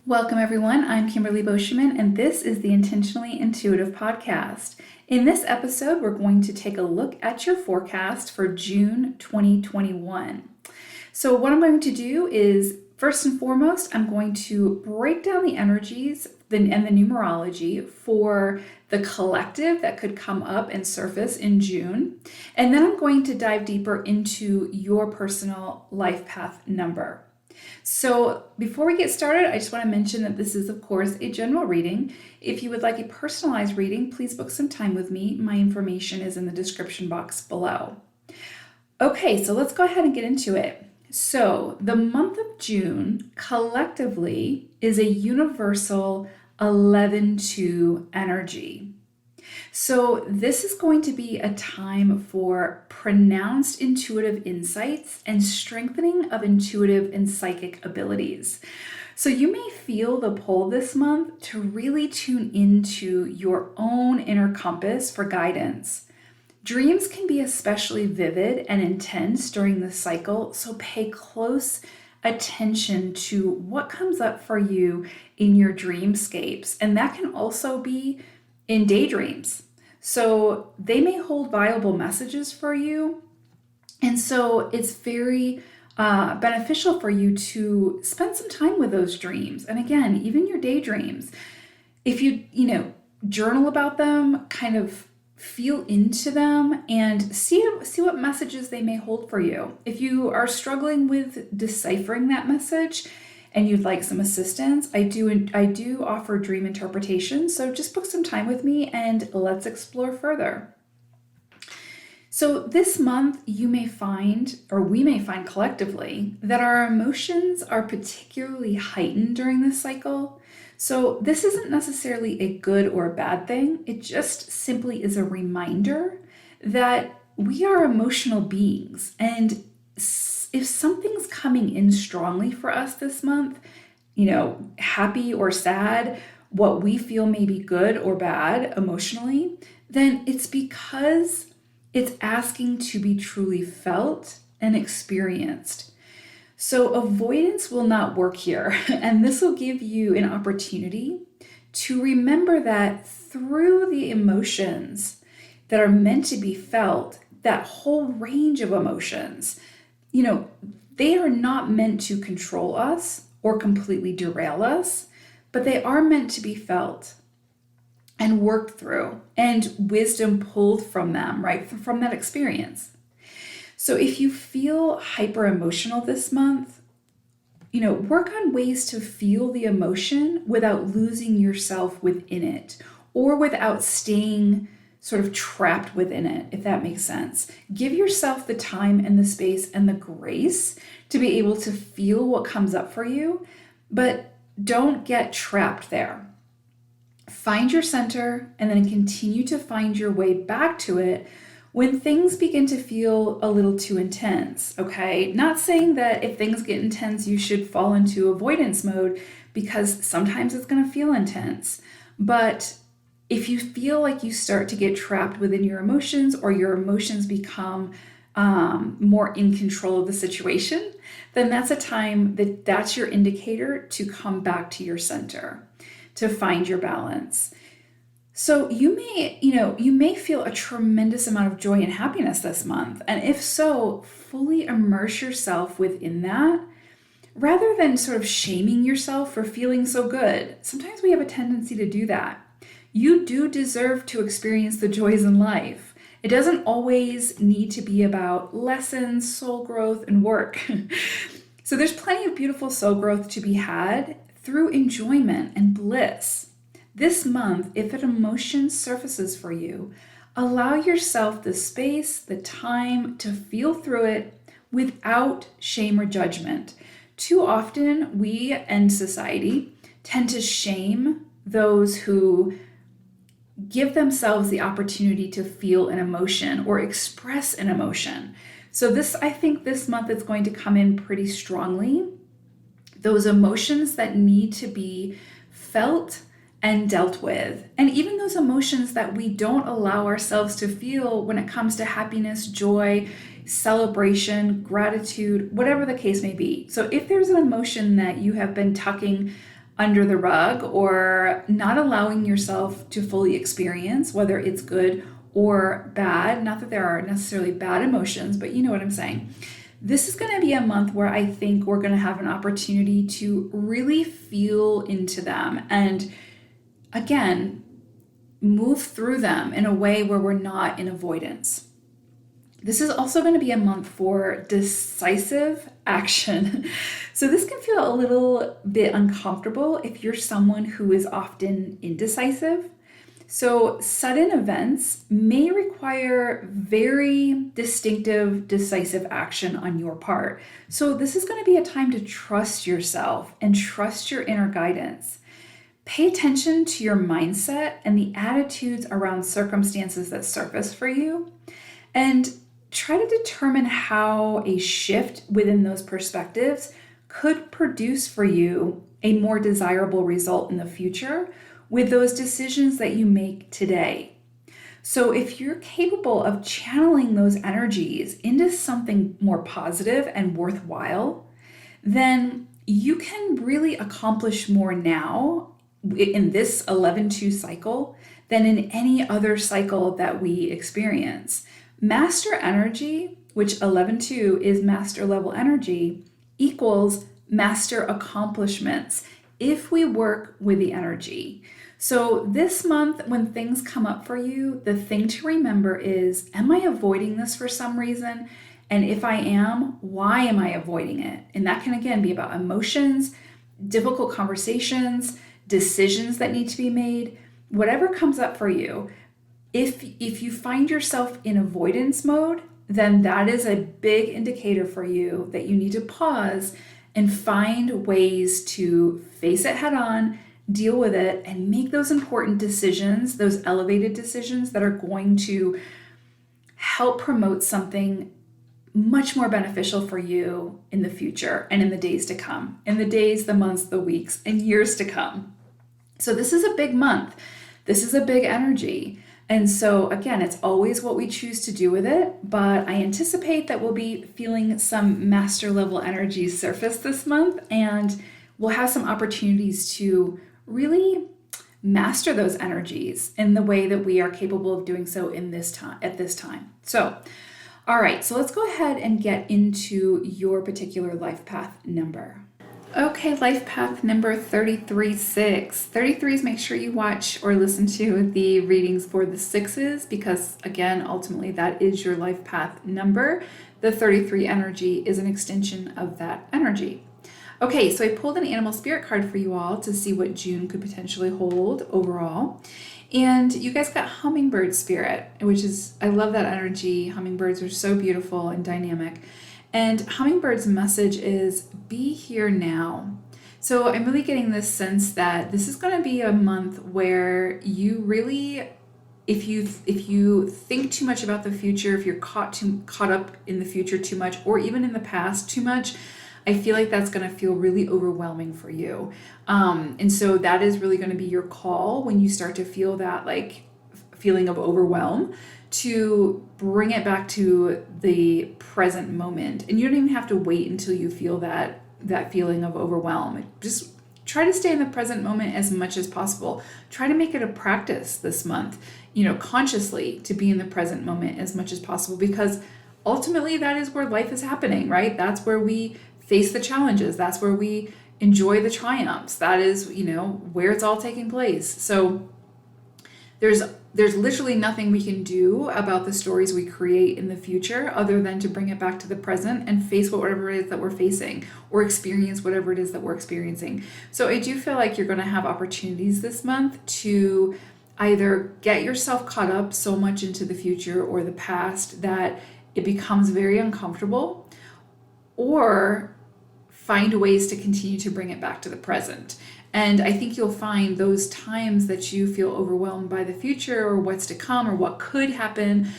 Welcome, everyone. I'm Kimberly Boschman, and this is the Intentionally Intuitive Podcast. In this episode, we're going to take a look at your forecast for June 2021. So what I'm going to do is, first and foremost, I'm going to break down the energies and the numerology for the collective that could come up and surface in June. And then I'm going to dive deeper into your personal life path number. So before we get started, I just want to mention that this is, of course, a general reading. If you would like a personalized reading, please book some time with me. My information is in the description box below. Okay, so let's go ahead and get into it. So the month of June collectively is a universal 11-2 energy. So this is going to be a time for pronounced intuitive insights and strengthening of intuitive and psychic abilities. So you may feel the pull this month to really tune into your own inner compass for guidance. Dreams can be especially vivid and intense during this cycle, so pay close attention to what comes up for you in your dreamscapes. And that can also be in daydreams. So they may hold valuable messages for you. And so it's very beneficial for you to spend some time with those dreams. And again, even your daydreams, if you journal about them, kind of feel into them and see what messages they may hold for you. If you are struggling with deciphering that message, and you'd like some assistance, I do offer dream interpretation. So just book some time with me and let's explore further. So this month we may find collectively that our emotions are particularly heightened during this cycle. So this isn't necessarily a good or a bad thing. It just simply is a reminder that we are emotional beings, and if something's coming in strongly for us this month, happy or sad, what we feel may be good or bad emotionally, then it's because it's asking to be truly felt and experienced. So avoidance will not work here, and this will give you an opportunity to remember that through the emotions that are meant to be felt, that whole range of emotions, they are not meant to control us or completely derail us, but they are meant to be felt and worked through and wisdom pulled from them, right? From that experience. So if you feel hyper emotional this month, work on ways to feel the emotion without losing yourself within it or without staying sort of trapped within it, if that makes sense. Give yourself the time and the space and the grace to be able to feel what comes up for you, but don't get trapped there. Find your center and then continue to find your way back to it when things begin to feel a little too intense, okay? Not saying that if things get intense, you should fall into avoidance mode, because sometimes it's going to feel intense, but if you feel like you start to get trapped within your emotions or your emotions become more in control of the situation, then that's a time that's your indicator to come back to your center, to find your balance. So you may feel a tremendous amount of joy and happiness this month. And if so, fully immerse yourself within that rather than sort of shaming yourself for feeling so good. Sometimes we have a tendency to do that. You do deserve to experience the joys in life. It doesn't always need to be about lessons, soul growth, and work. So there's plenty of beautiful soul growth to be had through enjoyment and bliss. This month, if an emotion surfaces for you, allow yourself the space, the time to feel through it without shame or judgment. Too often, we and society tend to shame those who give themselves the opportunity to feel an emotion or express an emotion. So I think this month it's going to come in pretty strongly. Those emotions that need to be felt and dealt with. And even those emotions that we don't allow ourselves to feel when it comes to happiness, joy, celebration, gratitude, whatever the case may be. So if there's an emotion that you have been tucking under the rug or not allowing yourself to fully experience, whether it's good or bad. Not that there are necessarily bad emotions, but you know what I'm saying. This is going to be a month where I think we're going to have an opportunity to really feel into them and, again, move through them in a way where we're not in avoidance. This is also going to be a month for decisive action. So this can feel a little bit uncomfortable if you're someone who is often indecisive. So sudden events may require very distinctive, decisive action on your part. So this is going to be a time to trust yourself and trust your inner guidance. Pay attention to your mindset and the attitudes around circumstances that surface for you, and try to determine how a shift within those perspectives could produce for you a more desirable result in the future with those decisions that you make today. So if you're capable of channeling those energies into something more positive and worthwhile, then you can really accomplish more now in this 11-2 cycle than in any other cycle that we experience. Master energy, which 11-2 is master level energy, equals master accomplishments if we work with the energy. So this month, when things come up for you, the thing to remember is, am I avoiding this for some reason? And if I am, why am I avoiding it? And that can, again, be about emotions, difficult conversations, decisions that need to be made, whatever comes up for you. If you find yourself in avoidance mode, then that is a big indicator for you that you need to pause and find ways to face it head on, deal with it, and make those important decisions, those elevated decisions that are going to help promote something much more beneficial for you in the future and in the days to come, in the days, the months, the weeks, and years to come. So this is a big month. This is a big energy. And so again, it's always what we choose to do with it, but I anticipate that we'll be feeling some master level energy surface this month, and we'll have some opportunities to really master those energies in the way that we are capable of doing so in this time, at this time. So, all right, so let's go ahead and get into your particular life path number. Okay, life path number 33-6. 33s, make sure you watch or listen to the readings for the 6s because, again, ultimately that is your life path number. The 33 energy is an extension of that energy. Okay, so I pulled an animal spirit card for you all to see what June could potentially hold overall. And you guys got Hummingbird spirit, which is, I love that energy. Hummingbirds are so beautiful and dynamic. And Hummingbird's message is be here now. So I'm really getting this sense that this is going to be a month where you really, if you think too much about the future, if you're caught up in the future too much, or even in the past too much, I feel like that's going to feel really overwhelming for you. And so that is really going to be your call when you start to feel that like feeling of overwhelm, to bring it back to the present moment. And you don't even have to wait until you feel that feeling of overwhelm. Just try to stay in the present moment as much as possible. Try to make it a practice this month, consciously to be in the present moment as much as possible, because ultimately that is where life is happening, right? That's where we face the challenges. That's where we enjoy the triumphs. That is, where it's all taking place. So there's literally nothing we can do about the stories we create in the future other than to bring it back to the present and face whatever it is that we're facing, or experience whatever it is that we're experiencing. So I do feel like you're going to have opportunities this month to either get yourself caught up so much into the future or the past that it becomes very uncomfortable, or find ways to continue to bring it back to the present. And I think you'll find those times that you feel overwhelmed by the future or what's to come or what could happen,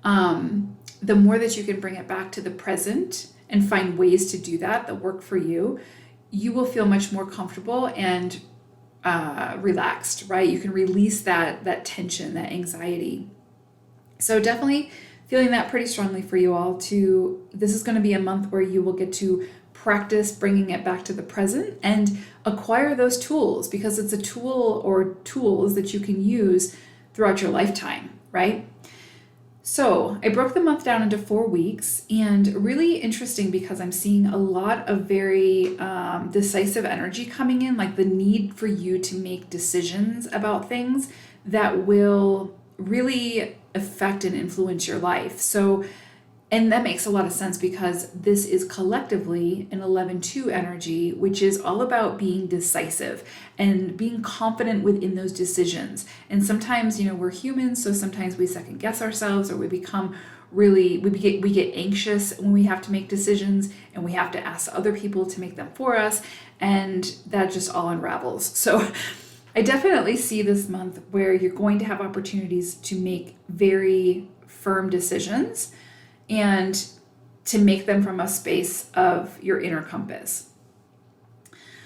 the more that you can bring it back to the present and find ways to do that work for you, you will feel much more comfortable and relaxed, right? You can release that tension, that anxiety. So definitely feeling that pretty strongly for you all. This is going to be a month where you will get to practice bringing it back to the present and acquire those tools, because it's a tool or tools that you can use throughout your lifetime, right? So I broke the month down into 4 weeks, and really interesting because I'm seeing a lot of very decisive energy coming in, like the need for you to make decisions about things that will really affect and influence your life. So, and that makes a lot of sense because this is collectively an 11-2 energy, which is all about being decisive and being confident within those decisions. And sometimes, we're humans, so sometimes we second guess ourselves, or we become we get anxious when we have to make decisions, and we have to ask other people to make them for us, and that just all unravels. So I definitely see this month where you're going to have opportunities to make very firm decisions, and to make them from a space of your inner compass.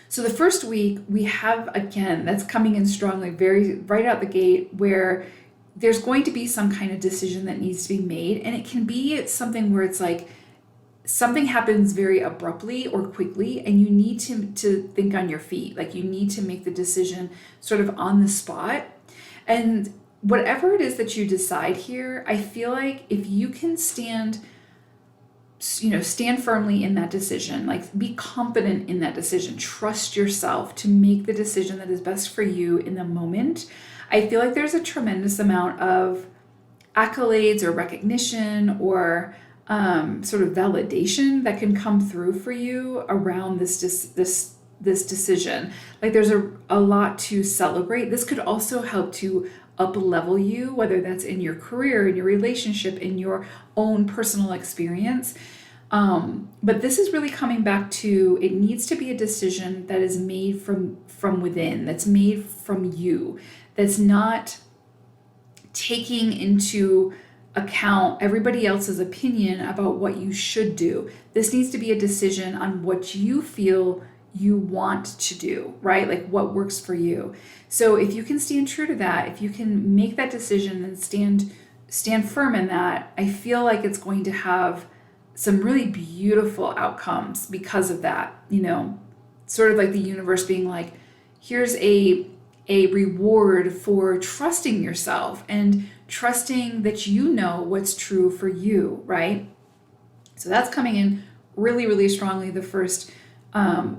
So the first week we have, again, that's coming in strongly, very right out the gate, where there's going to be some kind of decision that needs to be made. And it can be something where it's like something happens very abruptly or quickly, and you need to think on your feet. Like you need to make the decision sort of on the spot. And whatever it is that you decide here, I feel like if you can stand firmly in that decision, like be confident in that decision, trust yourself to make the decision that is best for you in the moment, I feel like there's a tremendous amount of accolades or recognition or sort of validation that can come through for you around this decision. Like there's a lot to celebrate. This could also help to up level you, whether that's in your career, in your relationship, in your own personal experience. But this is really coming back to, it needs to be a decision that is made from within, that's made from you, that's not taking into account everybody else's opinion about what you should do. This needs to be a decision on what you feel you want to do, right? Like what works for you. So if you can stand true to that, if you can make that decision and stand firm in that, I feel like it's going to have some really beautiful outcomes because of that, sort of like the universe being like, here's a reward for trusting yourself and trusting that you know what's true for you, right? So that's coming in really, really strongly the first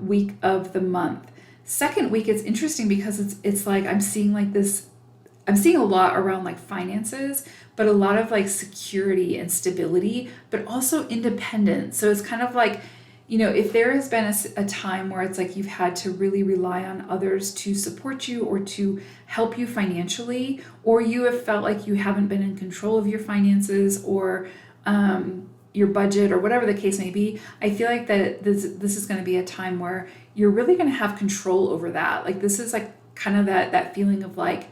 week of the month. Second week, it's interesting because it's like I'm seeing a lot around like finances, but a lot of like security and stability, but also independence. So it's kind of like, if there has been a time where it's like you've had to really rely on others to support you or to help you financially, or you have felt like you haven't been in control of your finances or your budget or whatever the case may be, I feel like that this is going to be a time where you're really going to have control over that. Like this is like kind of that feeling of like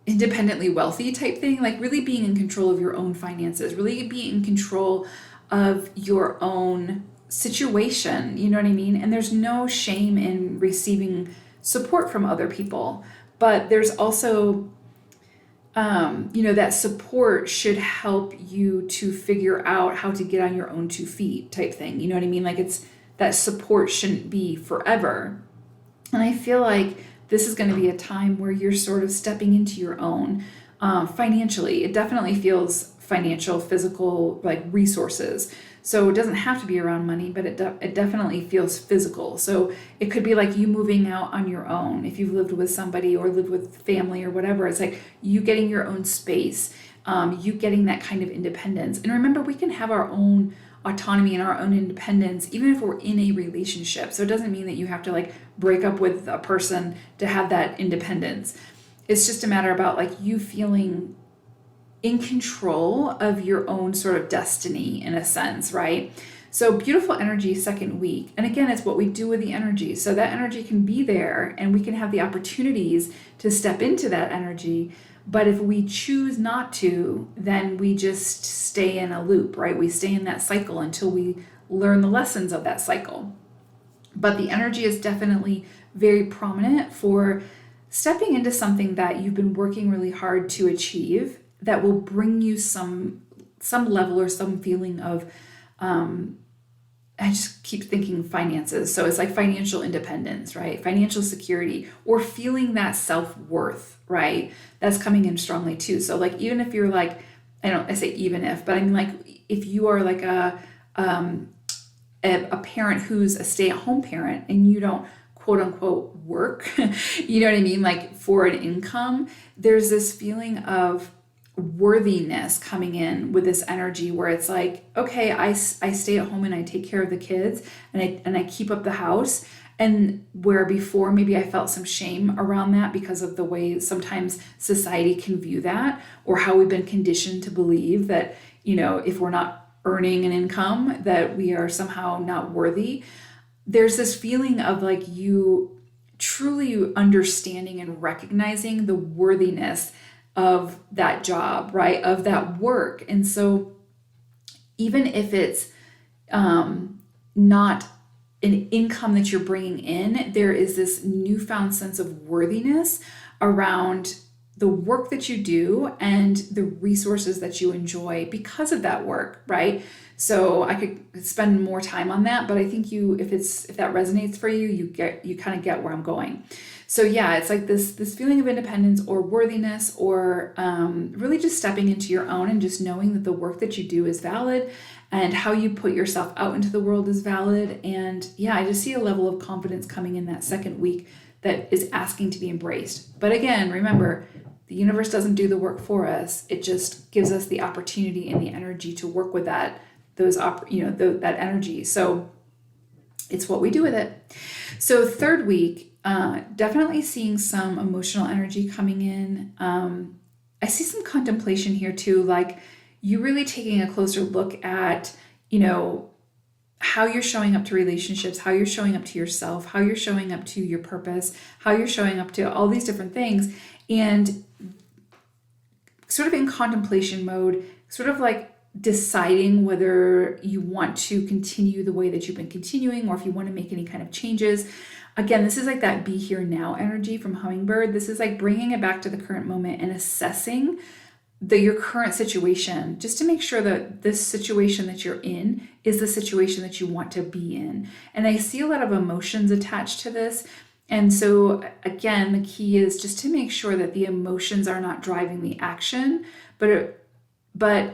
independently wealthy type thing, like really being in control of your own finances, really being in control of your own situation, you know what I mean? And there's no shame in receiving support from other people, but there's also that support should help you to figure out how to get on your own 2 feet type thing. You know what I mean? Like it's that support shouldn't be forever. And I feel like this is going to be a time where you're sort of stepping into your own financially. It definitely feels financial, physical, like resources. So it doesn't have to be around money, but it definitely feels physical. So it could be like you moving out on your own. If you've lived with somebody or lived with family or whatever, it's like you getting your own space, you getting that kind of independence. And remember, we can have our own autonomy and our own independence, even if we're in a relationship. So it doesn't mean that you have to like break up with a person to have that independence. It's just a matter about like you feeling in control of your own sort of destiny in a sense, right? So beautiful energy second week. And again, it's what we do with the energy. So that energy can be there and we can have the opportunities to step into that energy. But if we choose not to, then we just stay in a loop, right? We stay in that cycle until we learn the lessons of that cycle. But the energy is definitely very prominent for stepping into something that you've been working really hard to achieve that will bring you some level or some feeling of I just keep thinking finances. So it's like financial independence, right? Financial security, or feeling that self-worth, right? That's coming in strongly too. So like, even if you're like, I say even if, but I mean like, if you are like um, a parent who's a stay-at-home parent and you don't quote unquote work, you know what I mean? Like for an income, there's this feeling of worthiness coming in with this energy where it's like, okay, I stay at home and I take care of the kids and I keep up the house. And where before maybe I felt some shame around that because of the way sometimes society can view that, or how we've been conditioned to believe that, if we're not earning an income, that we are somehow not worthy. There's this feeling of like you truly understanding and recognizing the worthiness of that job, right? Of that work. And so even if it's not an income that you're bringing in, there is this newfound sense of worthiness around the work that you do and the resources that you enjoy because of that work, right? So I could spend more time on that, but I think if that resonates for you, you kind of get where I'm going. So yeah, it's like this feeling of independence or worthiness, or really just stepping into your own and just knowing that the work that you do is valid and how you put yourself out into the world is valid. And yeah, I just see a level of confidence coming in that second week that is asking to be embraced. But again, remember, the universe doesn't do the work for us. It just gives us the opportunity and the energy to work with that energy. So it's what we do with it. So third week, definitely seeing some emotional energy coming in. I see some contemplation here too, like you really taking a closer look at, how you're showing up to relationships, how you're showing up to yourself, how you're showing up to your purpose, how you're showing up to all these different things. And sort of in contemplation mode, sort of like deciding whether you want to continue the way that you've been continuing, or if you want to make any kind of changes. Again, this is like that be here now energy from Hummingbird. This is like bringing it back to the current moment and assessing your current situation, just to make sure that this situation that you're in is the situation that you want to be in. And I see a lot of emotions attached to this. And so again, the key is just to make sure that the emotions are not driving the action, but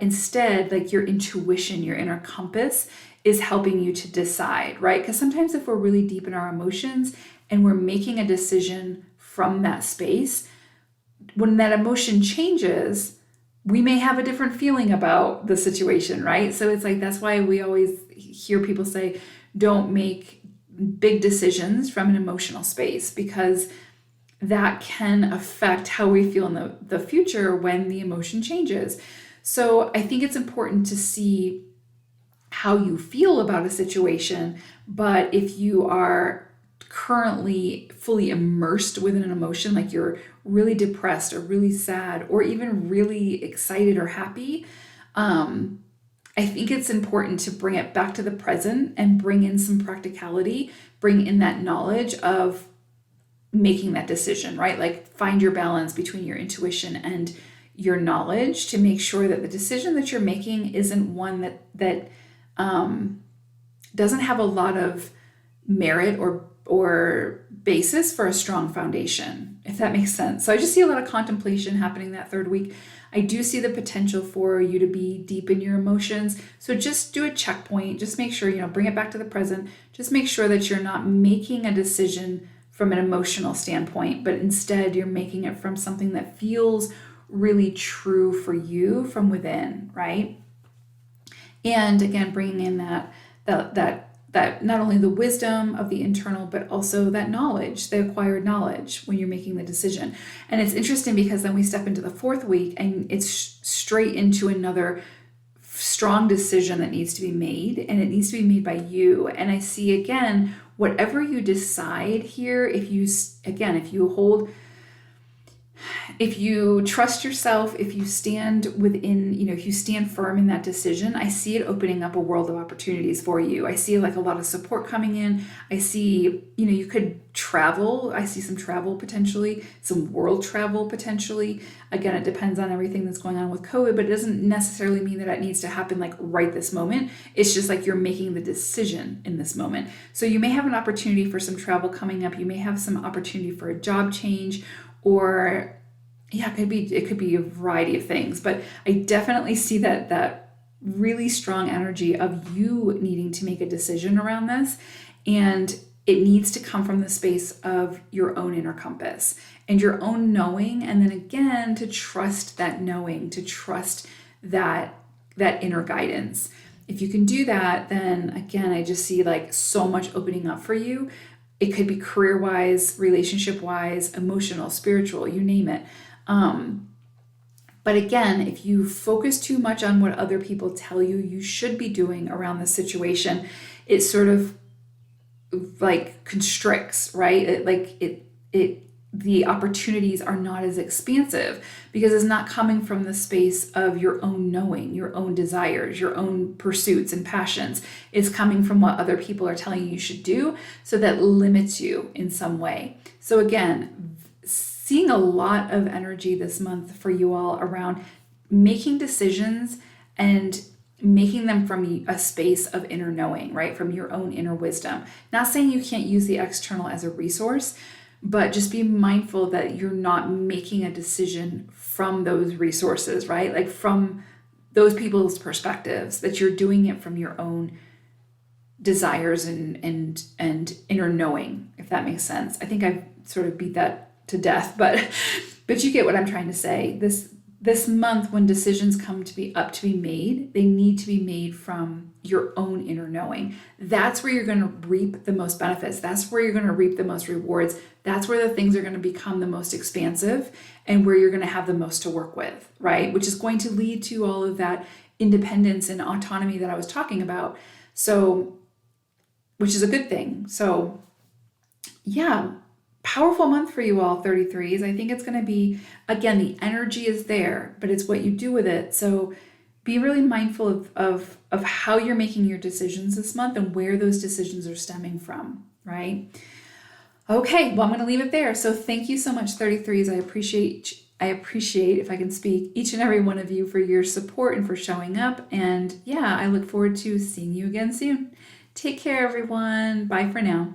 instead, like your intuition, your inner compass is helping you to decide, right? Because sometimes if we're really deep in our emotions and we're making a decision from that space, when that emotion changes, we may have a different feeling about the situation, right? So it's like, that's why we always hear people say, don't make big decisions from an emotional space, because that can affect how we feel in the future when the emotion changes. So I think it's important to see how you feel about a situation, but if you are currently fully immersed within an emotion, like you're really depressed or really sad or even really excited or happy, I think it's important to bring it back to the present and bring in some practicality, bring in that knowledge of making that decision, right? Like find your balance between your intuition and your knowledge to make sure that the decision that you're making isn't one that doesn't have a lot of merit or basis for a strong foundation, if that makes sense. So I just see a lot of contemplation happening that third week. I do see the potential for you to be deep in your emotions. So just do a checkpoint. Just make sure, bring it back to the present. Just make sure that you're not making a decision from an emotional standpoint, but instead you're making it from something that feels really true for you from within, right? And again, bringing in that not only the wisdom of the internal, but also that knowledge, the acquired knowledge when you're making the decision. And it's interesting because then we step into the fourth week and it's straight into another strong decision that needs to be made, and it needs to be made by you. And I see again, whatever you decide here, if you hold if you trust yourself, if you stand within, if you stand firm in that decision, I see it opening up a world of opportunities for you. I see like a lot of support coming in. I see, you could travel. I see some travel potentially, some world travel potentially. Again, it depends on everything that's going on with COVID, but it doesn't necessarily mean that it needs to happen like right this moment. It's just like you're making the decision in this moment. So you may have an opportunity for some travel coming up. You may have some opportunity for a job change, or yeah, it could be a variety of things, but I definitely see that really strong energy of you needing to make a decision around this, and it needs to come from the space of your own inner compass and your own knowing, and then again to trust that knowing, to trust that inner guidance. If you can do that, then again, I just see like so much opening up for you. It could be career-wise, relationship-wise, emotional, spiritual, you name it. But again, if you focus too much on what other people tell you you should be doing around the situation, it sort of like constricts, right? The opportunities are not as expansive because it's not coming from the space of your own knowing, your own desires, your own pursuits and passions. It's coming from what other people are telling you should do, so that limits you in some way. So again, seeing a lot of energy this month for you all around making decisions and making them from a space of inner knowing, right? From your own inner wisdom. Not saying you can't use the external as a resource, but just be mindful that you're not making a decision from those resources, right? Like from those people's perspectives, that you're doing it from your own desires and inner knowing, if that makes sense. I think I've sort of beat that to death, but you get what I'm trying to say. This month, when decisions come to be made, they need to be made from your own inner knowing. That's where you're going to reap the most benefits. That's where you're going to reap the most rewards. That's where the things are going to become the most expansive and where you're going to have the most to work with, right? Which is going to lead to all of that independence and autonomy that I was talking about. So, which is a good thing. So, yeah. Powerful month for you all, 33s. I think it's going to be, again, the energy is there, but it's what you do with it. So be really mindful of how you're making your decisions this month and where those decisions are stemming from, right? Okay, well, I'm going to leave it there. So thank you so much, 33s. I appreciate, if I can speak, each and every one of you for your support and for showing up. And yeah, I look forward to seeing you again soon. Take care, everyone. Bye for now.